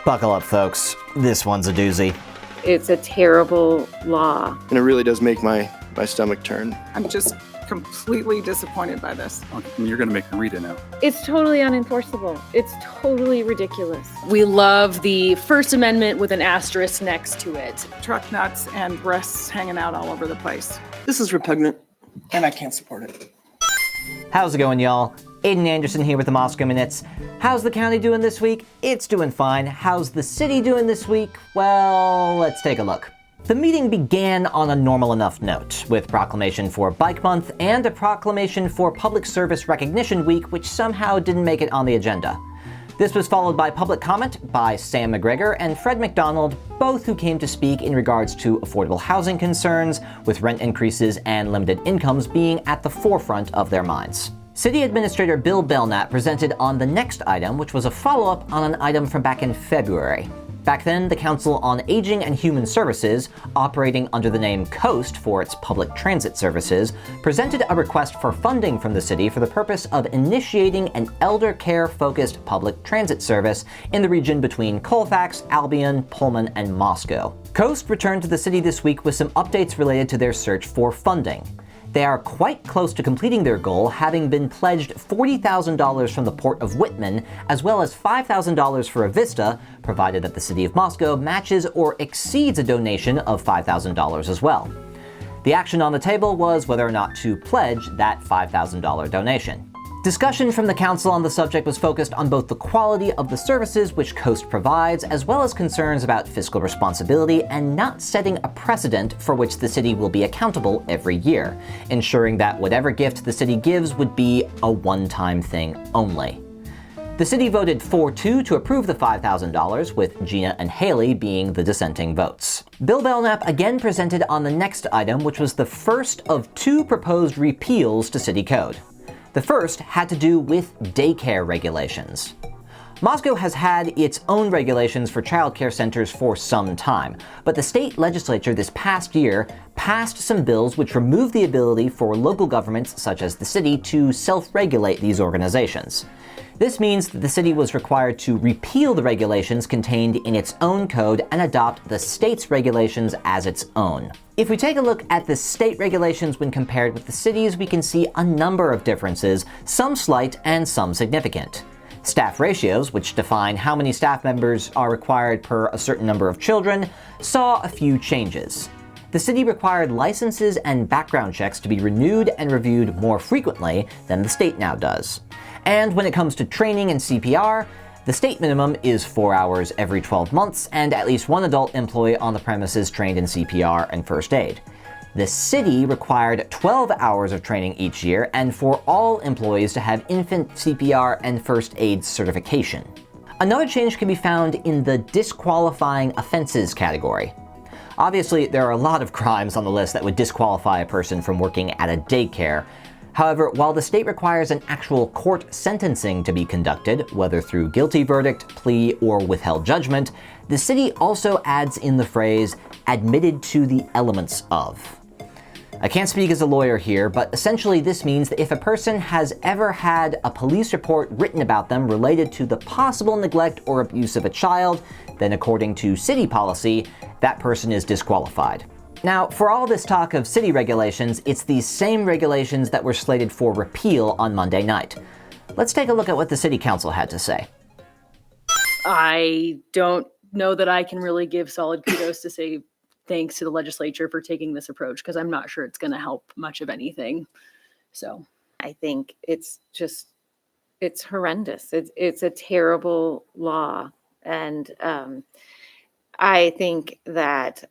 Buckle up, folks. This one's a doozy. It's a terrible law. And it really does make my stomach turn. I'm just completely disappointed by this. You're going to make me read it now. It's totally unenforceable. It's totally ridiculous. We love the First Amendment with an asterisk next to it. Truck nuts and breasts hanging out all over the place. This is repugnant, and I can't support it. How's it going, y'all? Aiden Anderson here with the Moscow Minutes. How's the county doing this week? It's doing fine. How's the city doing this week? Well, let's take a look. The meeting began on a normal enough note, with proclamation for Bike Month and a proclamation for Public Service Recognition Week, which somehow didn't make it on the agenda. This was followed by public comment by Sam McGregor and Fred McDonald, both who came to speak in regards to affordable housing concerns, with rent increases and limited incomes being at the forefront of their minds. City Administrator Bill Belknap presented on the next item, which was a follow-up on an item from back in February. Back then, the Council on Aging and Human Services, operating under the name COAST for its public transit services, presented a request for funding from the city for the purpose of initiating an elder care-focused public transit service in the region between Colfax, Albion, Pullman, and Moscow. COAST returned to the city this week with some updates related to their search for funding. They are quite close to completing their goal, having been pledged $40,000 from the Port of Whitman, as well as $5,000 for a Vista, provided that the City of Moscow matches or exceeds a donation of $5,000 as well. The action on the table was whether or not to pledge that $5,000 donation. Discussion from the council on the subject was focused on both the quality of the services which COAST provides, as well as concerns about fiscal responsibility and not setting a precedent for which the city will be accountable every year, ensuring that whatever gift the city gives would be a one-time thing only. The city voted 4-2 to approve the $5,000, with Gina and Haley being the dissenting votes. Bill Belknap again presented on the next item, which was the first of two proposed repeals to city code. The first had to do with daycare regulations. Moscow has had its own regulations for childcare centers for some time, but the state legislature this past year passed some bills which remove the ability for local governments, such as the city, to self-regulate these organizations. This means that the city was required to repeal the regulations contained in its own code and adopt the state's regulations as its own. If we take a look at the state regulations when compared with the city's, we can see a number of differences, some slight and some significant. Staff ratios, which define how many staff members are required per a certain number of children, saw a few changes. The city required licenses and background checks to be renewed and reviewed more frequently than the state now does. And when it comes to training and CPR, the state minimum is 4 hours every 12 months and at least one adult employee on the premises trained in CPR and first aid. The city required 12 hours of training each year and for all employees to have infant CPR and first aid certification. Another change can be found in the disqualifying offenses category. Obviously, there are a lot of crimes on the list that would disqualify a person from working at a daycare. However, while the state requires an actual court sentencing to be conducted, whether through guilty verdict, plea, or withheld judgment, the city also adds in the phrase, admitted to the elements of. I can't speak as a lawyer here, but essentially this means that if a person has ever had a police report written about them related to the possible neglect or abuse of a child, then according to city policy, that person is disqualified. Now, for all this talk of city regulations, it's these same regulations that were slated for repeal on Monday night. Let's take a look at what the city council had to say. I don't know that I can really give solid kudos to say thanks to the legislature for taking this approach, because I'm not sure it's going to help much of anything. So I think it's horrendous. It's a terrible law. And I think that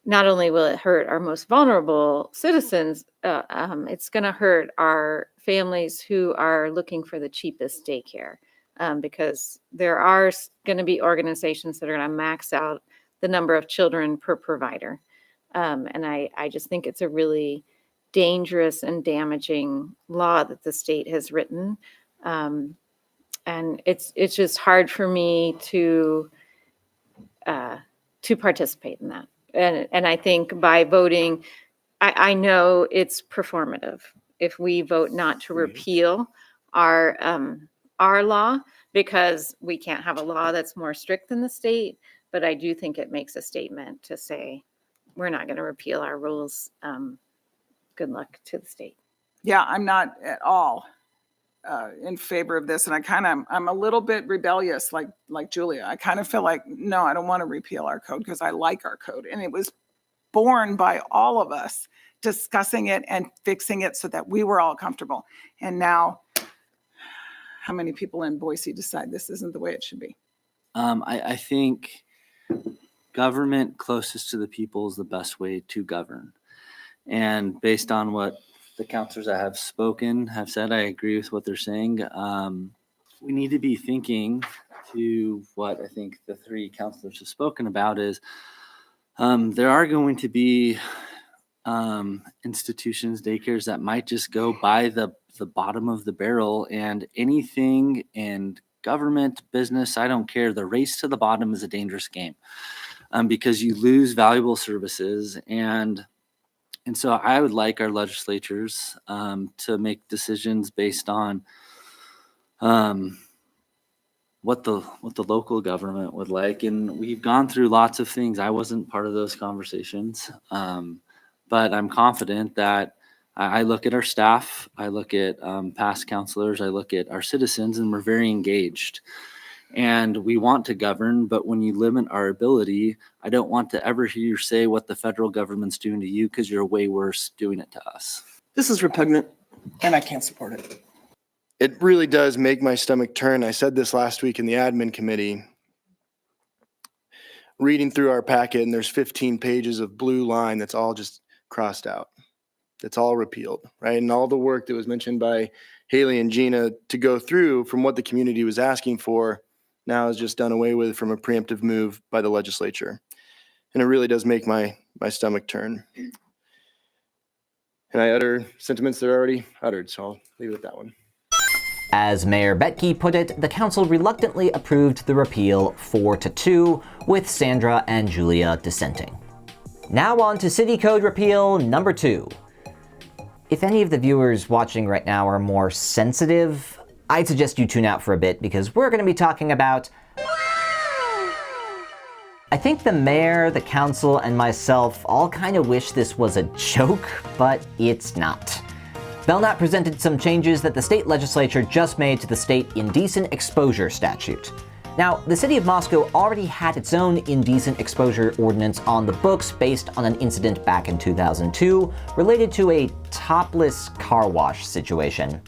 not only will it hurt our most vulnerable citizens, it's going to hurt our families who are looking for the cheapest daycare, because there are going to be organizations that are going to max out the number of children per provider. And I just think it's a really dangerous and damaging law that the state has written. And it's just hard for me to participate in that. And I think by voting, I know it's performative. If we vote not to repeal, our our law, because we can't have a law that's more strict than the state. But I do think it makes a statement to say, we're not going to repeal our rules. Good luck to the state. Yeah, I'm not at all in favor of this. And I'm a little bit rebellious, like Julia. I kind of feel like, no, I don't want to repeal our code because I like our code. And it was born by all of us discussing it and fixing it so that we were all comfortable. And now, how many people in Boise decide this isn't the way it should be? I think government closest to the people is the best way to govern. And based on what the counselors that have spoken have said, I agree with what they're saying. We need to be thinking to what I think the three counselors have spoken about is there are going to be institutions, daycares that might just go by the bottom of the barrel, and anything in government, business, I don't care. The race to the bottom is a dangerous game because you lose valuable services. And so I would like our legislatures to make decisions based on what the local government would like. And we've gone through lots of things. I wasn't part of those conversations, but I'm confident that I look at our staff, I look at past counselors, I look at our citizens, and we're very engaged. And we want to govern, but when you limit our ability, I don't want to ever hear you say what the federal government's doing to you because you're way worse doing it to us. This is repugnant, and I can't support it. It really does make my stomach turn. I said this last week in the admin committee. Reading through our packet, and there's 15 pages of blue line that's all just crossed out. That's all repealed, right? And all the work that was mentioned by Haley and Gina to go through from what the community was asking for now is just done away with from a preemptive move by the legislature. And it really does make my stomach turn. And I utter sentiments that are already uttered, so I'll leave it at that one. As Mayor Betke put it, the council reluctantly approved the repeal 4-2, with Sandra and Julia dissenting. Now on to City Code Repeal number 2. If any of the viewers watching right now are more sensitive, I'd suggest you tune out for a bit because we're going to be talking about... I think the mayor, the council, and myself all kind of wish this was a joke, but it's not. Belknap presented some changes that the state legislature just made to the state Indecent Exposure statute. Now, the city of Moscow already had its own indecent exposure ordinance on the books based on an incident back in 2002 related to a topless car wash situation.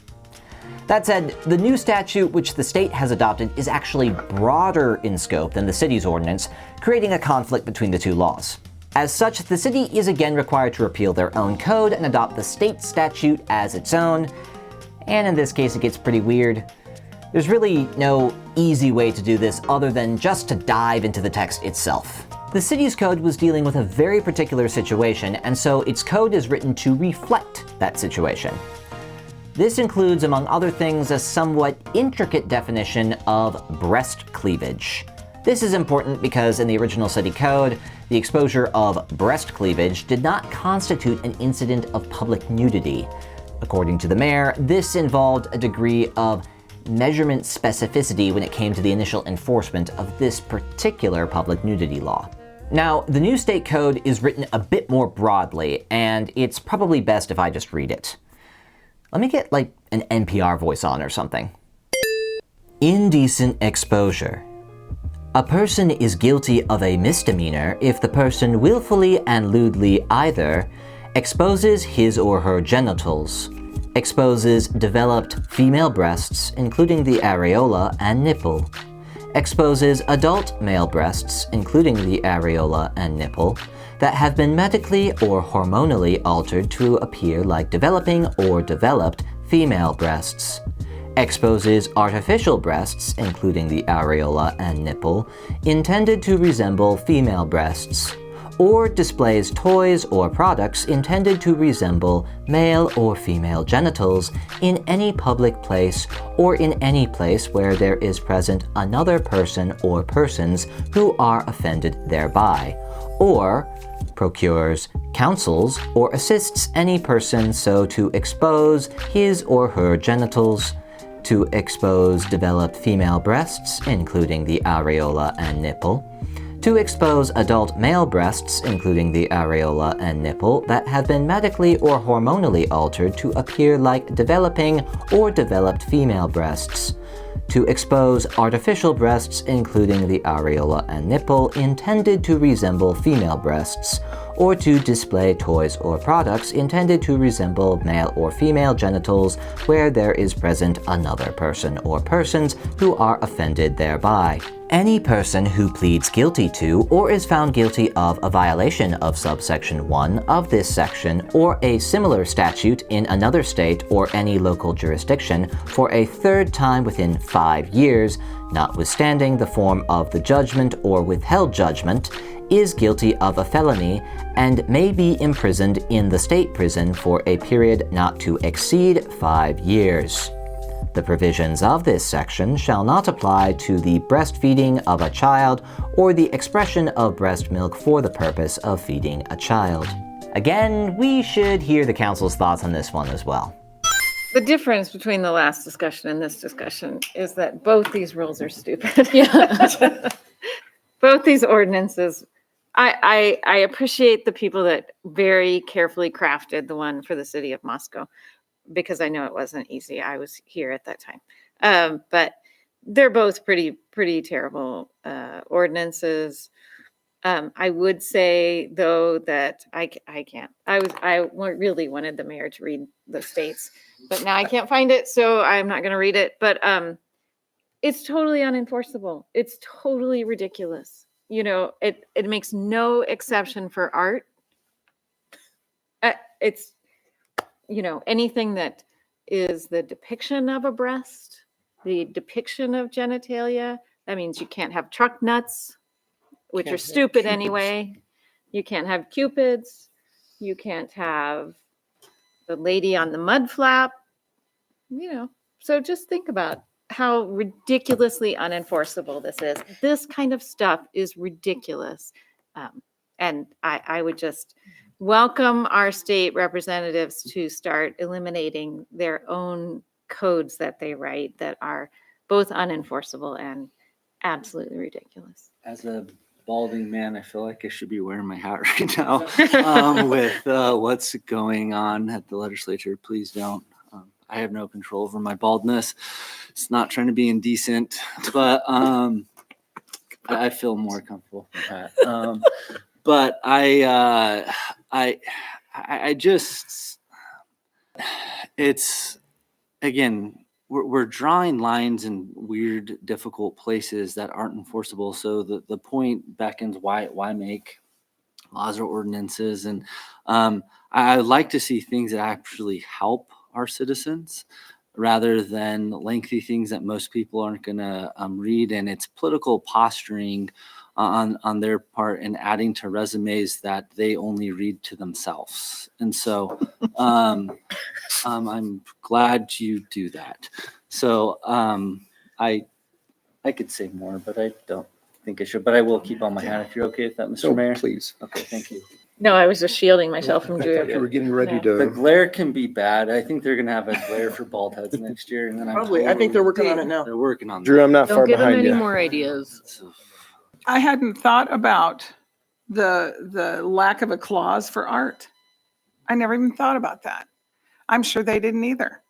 That said, the new statute which the state has adopted is actually broader in scope than the city's ordinance, creating a conflict between the two laws. As such, the city is again required to repeal their own code and adopt the state statute as its own, and in this case it gets pretty weird. There's really no easy way to do this other than just to dive into the text itself. The city's code was dealing with a very particular situation, and so its code is written to reflect that situation. This includes, among other things, a somewhat intricate definition of breast cleavage. This is important because in the original city code, the exposure of breast cleavage did not constitute an incident of public nudity. According to the mayor, this involved a degree of measurement specificity when it came to the initial enforcement of this particular public nudity law. Now, the new state code is written a bit more broadly, and it's probably best if I just read it. Let me get, like, an NPR voice on or something. Indecent exposure. A person is guilty of a misdemeanor if the person willfully and lewdly either exposes his or her genitals, exposes developed female breasts, including the areola and nipple, exposes adult male breasts, including the areola and nipple, that have been medically or hormonally altered to appear like developing or developed female breasts, exposes artificial breasts, including the areola and nipple, intended to resemble female breasts, or displays toys or products intended to resemble male or female genitals in any public place or in any place where there is present another person or persons who are offended thereby, or procures, counsels, or assists any person so to expose his or her genitals, to expose developed female breasts, including the areola and nipple, to expose adult male breasts, including the areola and nipple, that have been medically or hormonally altered to appear like developing or developed female breasts, to expose artificial breasts, including the areola and nipple, intended to resemble female breasts, or to display toys or products intended to resemble male or female genitals where there is present another person or persons who are offended thereby. Any person who pleads guilty to or is found guilty of a violation of subsection 1 of this section or a similar statute in another state or any local jurisdiction for a third time within 5 years, notwithstanding the form of the judgment or withheld judgment, is guilty of a felony and may be imprisoned in the state prison for a period not to exceed 5 years. The provisions of this section shall not apply to the breastfeeding of a child or the expression of breast milk for the purpose of feeding a child. Again, we should hear the council's thoughts on this one as well. The difference between the last discussion and this discussion is that both these rules are stupid. Yeah. Both these ordinances, I appreciate the people that very carefully crafted the one for the city of Moscow, because I know it wasn't easy. I was here at that time. But they're both pretty terrible ordinances. I would say, though, that I can't. I really wanted the mayor to read the states, but now I can't find it, so I'm not going to read it. But it's totally unenforceable. It's totally ridiculous. You know, it makes no exception for art. It's, you know, anything that is the depiction of a breast, the depiction of genitalia. That means you can't have truck nuts, which are stupid anyway. You can't have cupids. You can't have the lady on the mud flap. You know, so just think about how ridiculously unenforceable this is. This kind of stuff is ridiculous. And I would just welcome our state representatives to start eliminating their own codes that they write that are both unenforceable and absolutely ridiculous. As a balding man, I feel like I should be wearing my hat right now with what's going on at the legislature. Please don't. I have no control over my baldness. It's not trying to be indecent, but I feel more comfortable with that. But I just, it's, again, we're drawing lines in weird, difficult places that aren't enforceable. So the point beckons, why make laws or ordinances? And I would like to see things that actually help our citizens rather than lengthy things that most people aren't going to read. And it's political posturing on their part and adding to resumes that they only read to themselves. And so I'm glad you do that. So I could say more, but I don't think I should. But I will keep on my hat if you're okay with that, Mr. Mayor. Please. Okay, thank you. No, I was just shielding myself from I doing thought you were it. getting ready The to. glare can be bad. I think they're gonna have a glare for bald heads next year, and then Probably. I think they're working on it now. They're working on Drew, that. I'm not far Don't give them behind any you. more ideas. So, I hadn't thought about the lack of a clause for art. I never even thought about that. I'm sure they didn't either,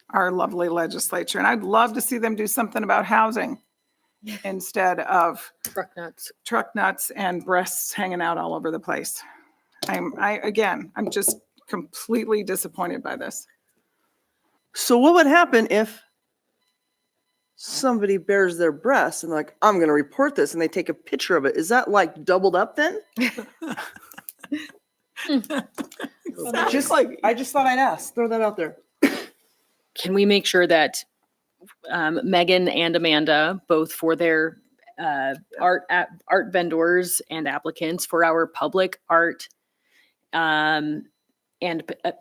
our lovely legislature. And I'd love to see them do something about housing instead of Truck nuts. truck nuts and breasts hanging out all over the place. I'm just completely disappointed by this. So what would happen if somebody bears their breasts and like, I'm going to report this, and they take a picture of it? Is that like doubled up then? Just like, I just thought I'd ask. Throw that out there. Can we make sure that Megan and Amanda, both for their art vendors and applicants for our public art, and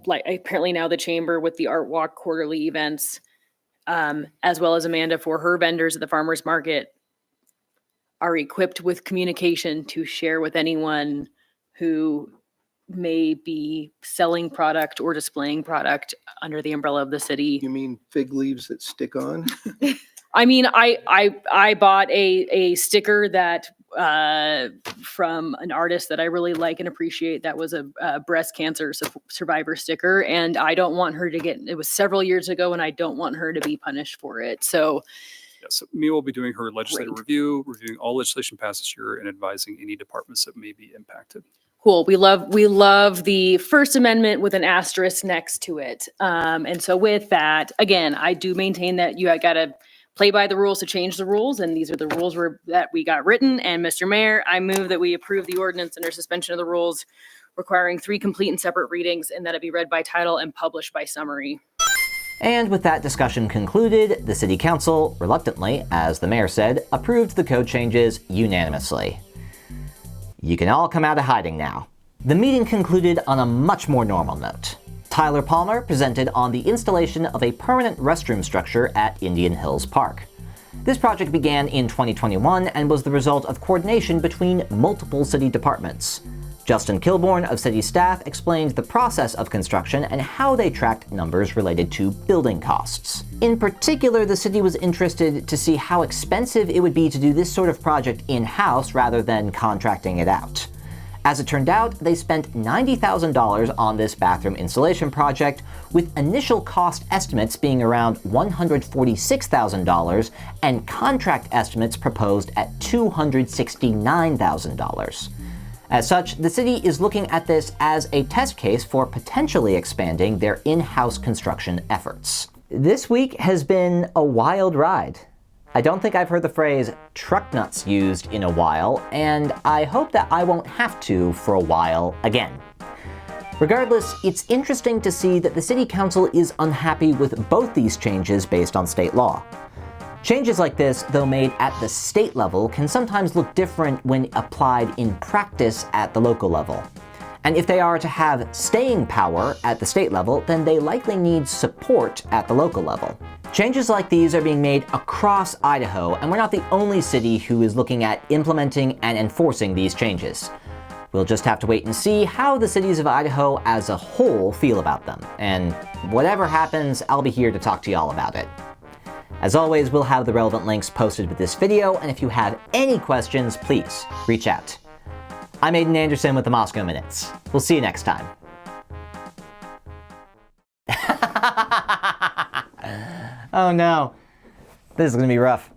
like apparently now the chamber with the Art Walk quarterly events, as well as Amanda for her vendors at the farmers market, are equipped with communication to share with anyone who may be selling product or displaying product under the umbrella of the city. You mean fig leaves that stick on? I mean, I bought a sticker that from an artist that I really like and appreciate. That was a breast cancer survivor sticker, and I don't want her to get. It was several years ago, and I don't want her to be punished for it. So, yes, Mia will be doing her legislative Great. review, reviewing all legislation passed this year, and advising any departments that may be impacted. cool. We love the First Amendment with an asterisk next to it. And so with that, again, I do maintain that you got to play by the rules to change the rules, and these are the rules that we got written. And Mr. Mayor, I move that we approve the ordinance under suspension of the rules requiring 3 complete and separate readings, and that it be read by title and published by summary. And with that discussion concluded, the City Council, reluctantly, as the Mayor said, approved the code changes unanimously. You can all come out of hiding now. The meeting concluded on a much more normal note. Tyler Palmer presented on the installation of a permanent restroom structure at Indian Hills Park. This project began in 2021 and was the result of coordination between multiple city departments. Justin Kilborn of city staff explained the process of construction and how they tracked numbers related to building costs. In particular, the city was interested to see how expensive it would be to do this sort of project in-house rather than contracting it out. As it turned out, they spent $90,000 on this bathroom installation project, with initial cost estimates being around $146,000 and contract estimates proposed at $269,000. As such, the city is looking at this as a test case for potentially expanding their in-house construction efforts. This week has been a wild ride. I don't think I've heard the phrase truck nuts used in a while, and I hope that I won't have to for a while again. Regardless, it's interesting to see that the City Council is unhappy with both these changes based on state law. Changes like this, though made at the state level, can sometimes look different when applied in practice at the local level. And if they are to have staying power at the state level, then they likely need support at the local level. Changes like these are being made across Idaho, and we're not the only city who is looking at implementing and enforcing these changes. We'll just have to wait and see how the cities of Idaho as a whole feel about them. And whatever happens, I'll be here to talk to y'all about it. As always, we'll have the relevant links posted with this video, and if you have any questions, please reach out. I'm Aiden Anderson with the Moscow Minutes. We'll see you next time. Oh no, this is gonna be rough.